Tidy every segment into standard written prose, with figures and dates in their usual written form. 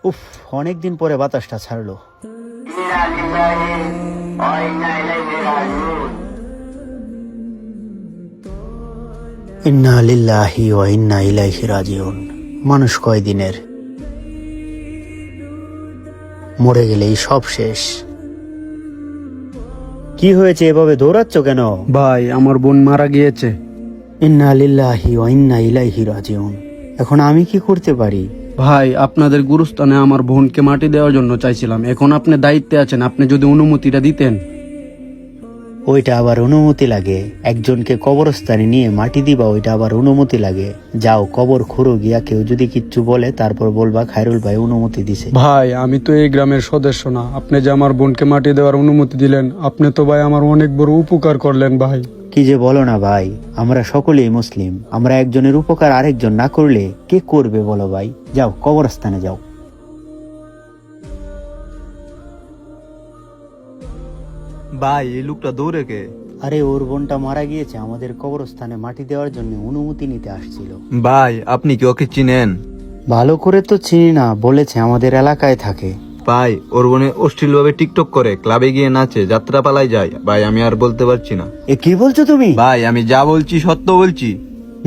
উফ, অনেকদিন পরে বাতাসটা ছাড়লো। ইন্না লিল্লাহি ওয়া ইন্না ইলাইহি রাজিউন। মানুষ কয়দিনের, মরে গেলেই সব শেষ। কি হয়েছে, এভাবে দৌড়াচ্ছ কেন? ভাই, আমার বোন মারা গিয়েছে। ইন্না লিল্লাহি ওয়া ইন্না ইলাইহি রাজিউন। এখন আমি কি করতে পারি? ভাই, আপনাদের গুরুস্থানে আমার বোনকে মাটি দেওয়ার জন্য চাইছিলাম। এখন আপনি দায়িত্বে আছেন, আপনি যদি অনুমতিটা দিতেন। ওইটা আবার অনুমতি লাগে? একজনকে কবরস্থানে নিয়ে মাটি দিবা, ওইটা আবার অনুমতি লাগে? যাও কবর খুঁড়ো গিয়া, কেউ যদি কিচ্ছু বলে তারপর বলবা খায়রুল ভাই অনুমতি দিছে। ভাই, আমি তো এই গ্রামের সদস্য না, আপনি যে আমার বোনকে মাটি দেওয়ার অনুমতি দিলেন, আপনি তো ভাই আমার অনেক বড় উপকার করলেন ভাই। কি যে বলো না ভাই, আমরা সকলেই মুসলিম, আমরা একজনের উপকার আরেকজন না করলে কে করবে বলো ভাই? যাও কবরস্থানে যাও। ভাই, এই লোকটা দৌড়ে কে? আরে ওর বোনটা মারা গিয়েছে, আমাদের কবরস্থানে মাটি দেওয়ার জন্য অনুমতি নিতে আসছিল। ভাই, আপনি কি ওকে চিনেন? ভালো করে তো চিনি না, বলেছে আমাদের এলাকায় থাকে। ভাই, ওর বোনে অশ্লীল ভাবে টিকটক করে, ক্লাবে গিয়ে নাচে, যাত্রা পালায় যায়। ভাই, আমি আর বলতে পারছি না। এ কি বলছো তুমি? ভাই, আমি যা বলছি সত্য বলছি।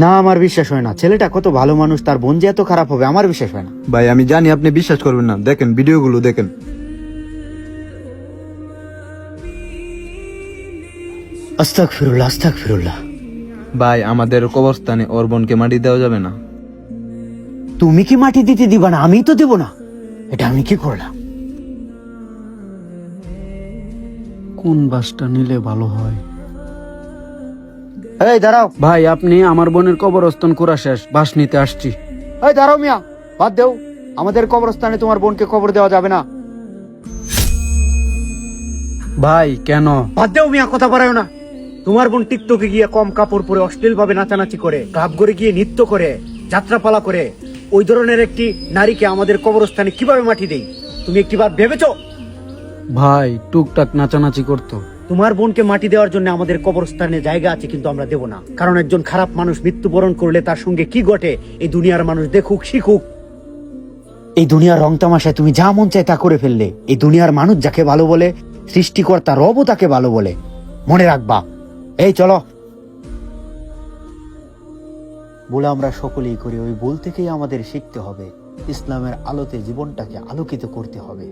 না, আমার বিশ্বাস হয় না। ছেলেটা কত ভালো মানুষ, তার বোন যে এত খারাপ হবে আমার বিশ্বাস হয় না। ভাই, আমি জানি আপনি বিশ্বাস করবেন না, দেখেন ভিডিওগুলো দেখেন। আস্তাগফিরুল্লাহ, আস্তাগফিরুল্লাহ। ভাই, আমাদের কবরস্থানে ওর বোনকে মাটি দেওয়া যাবে না। তুমি কি মাটি দিতে দিবা না? আমি তো দেব না। এটা আমি কি করলাম? কোন বাসটা নিলে ভালো হয়? এই দাঁড়াও, ভাই, আপনি আমার বোনের কবরস্থান করা শেষ, বাস নিতে আসছি। এই দাঁড়াও মিয়া, বাদ দেও। আমাদের কবরস্থানে তোমার বোনকে কবর দেওয়া যাবে না। ভাই, কেন? বাদ দেও মিয়া, কথা বাড়ায় না। তোমার বোন টিকটকে গিয়ে কম কাপড় পরে অশ্লীল ভাবে নাচানাচি করে, ক্লাব করে গিয়ে নৃত্য করে, যাত্রাপালা করে, ওই ধরনের একটি নারীকে আমাদের কবরস্থানে কিভাবে মাটি দেই? তুমি একটিবার ভেবেছো? ভাই, টুকটাক নাচানাচি করতো। তোমার বোনকে মাটি দেওয়ার জন্য আমাদের কবরস্থানে জায়গা আছে, কিন্তু আমরা দেব না। কারণ একজন খারাপ মানুষ মৃত্যুবরণ করলে তার সঙ্গে কি ঘটে এই দুনিয়ার মানুষ দেখুক, শিখুক। এই দুনিয়ার রং তামাশায় তুমি যা মন চায় তা করে ফেললে। এই দুনিয়ার মানুষ যাকে ভালো বলে, সৃষ্টিকর্তা রবও তাকে ভালো বলে। মনে রাখবা। এই চলো। বলে আমরা সকলেই করি, ওই ভুল থেকেই আমাদের শিখতে হবে। ইসলামের আলোতে জীবনটাকে আলোকিত করতে হবে।